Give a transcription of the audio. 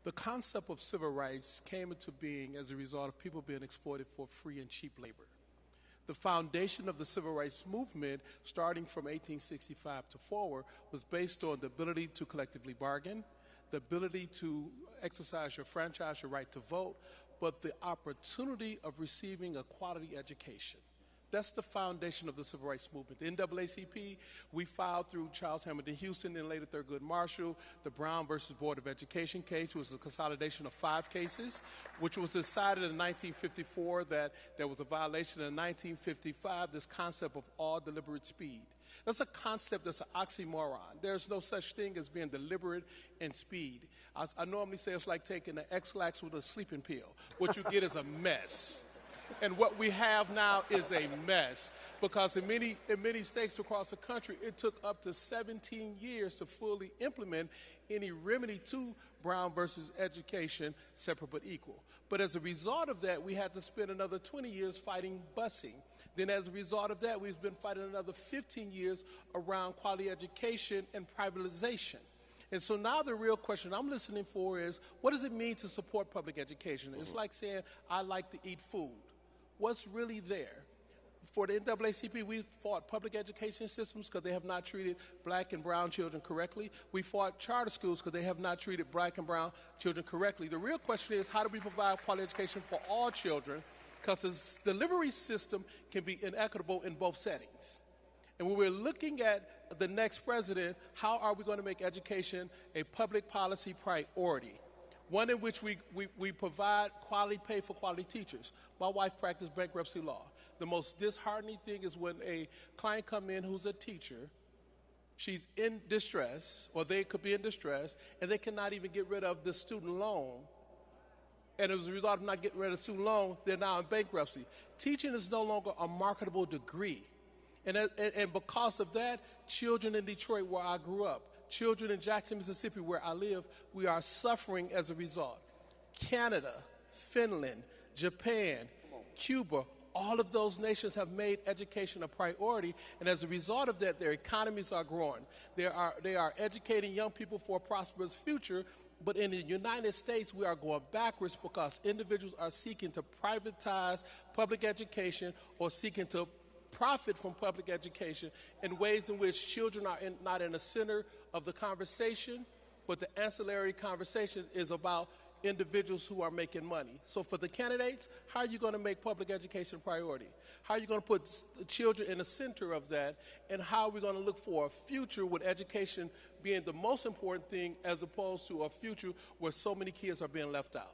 The concept of civil rights came into being as a result of people being exploited for free and cheap labor. The foundation of the civil rights movement, starting from 1865 to forward, was based on the ability to collectively bargain, the ability to exercise your franchise, your right to vote, but the opportunity of receiving a quality education. That's the foundation of the civil rights movement. The NAACP, we filed through Charles Hamilton Houston and later Thurgood Marshall, the Brown versus Board of Education case, which was a consolidation of 5 cases, which was decided in 1954 that there was a violation. In 1955, this concept of all deliberate speed. That's a concept that's an oxymoron. There's no such thing as being deliberate in speed. I normally say it's like taking an X-Lax with a sleeping pill. What you get is a mess. And what we have now is a mess, because in many states across the country, it took up to 17 years to fully implement any remedy to Brown versus education, separate but equal. But as a result of that, we had to spend another 20 years fighting busing. Then as a result of that, we've been fighting another 15 years around quality education and privatization. And so now the real question I'm listening for is, what does it mean to support public education? It's like saying, I like to eat food. What's really there? For the NAACP, we fought public education systems because they have not treated black and brown children correctly. We fought charter schools because they have not treated black and brown children correctly. The real question is, how do we provide quality education for all children? Because the delivery system can be inequitable in both settings. And when we're looking at the next president, how are we going to make education a public policy priority? One in which we provide quality pay for quality teachers. My wife practiced bankruptcy law. The most disheartening thing is when a client comes in who's a teacher, she's in distress, or they could be in distress, and they cannot even get rid of the student loan. And as a result of not getting rid of the student loan, they're now in bankruptcy. Teaching is no longer a marketable degree. And because of that, children in Detroit, where I grew up, children in Jackson, Mississippi, where I live, we are suffering as a result. Canada, Finland, Japan, Cuba, all of those nations have made education a priority, and as a result of that, their economies are growing. They are educating young people for a prosperous future, but in the United States, we are going backwards because individuals are seeking to privatize public education or seeking to profit from public education in ways in which children are not in the center of the conversation, but the ancillary conversation is about individuals who are making money. So for the candidates, how are you going to make public education a priority? How are you going to put children in the center of that? And how are we going to look for a future with education being the most important thing as opposed to a future where so many kids are being left out?